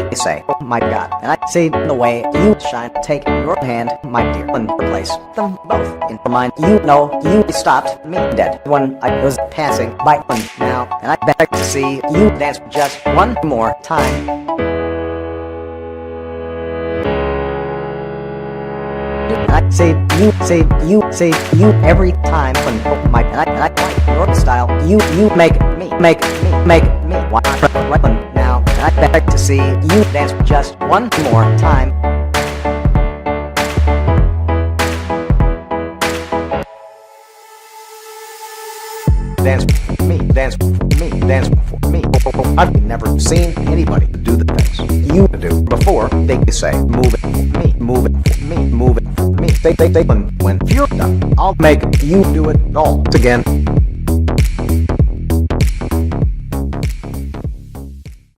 they say, oh my God, and I see the way you shine. Take your hand, my dear, and replace them both in mine. You know you stopped me dead when I was passing by now, and I beg to see you dance just one more time. I say you every time when my and I like your style. You make me want now, and I beg to see you dance just one more time. Dance for me, dance for me, dance for me. I've never seen anybody do the things you do before. They say, move it for me, move it for me, move it for me. They when you're done, I'll make you do it all again.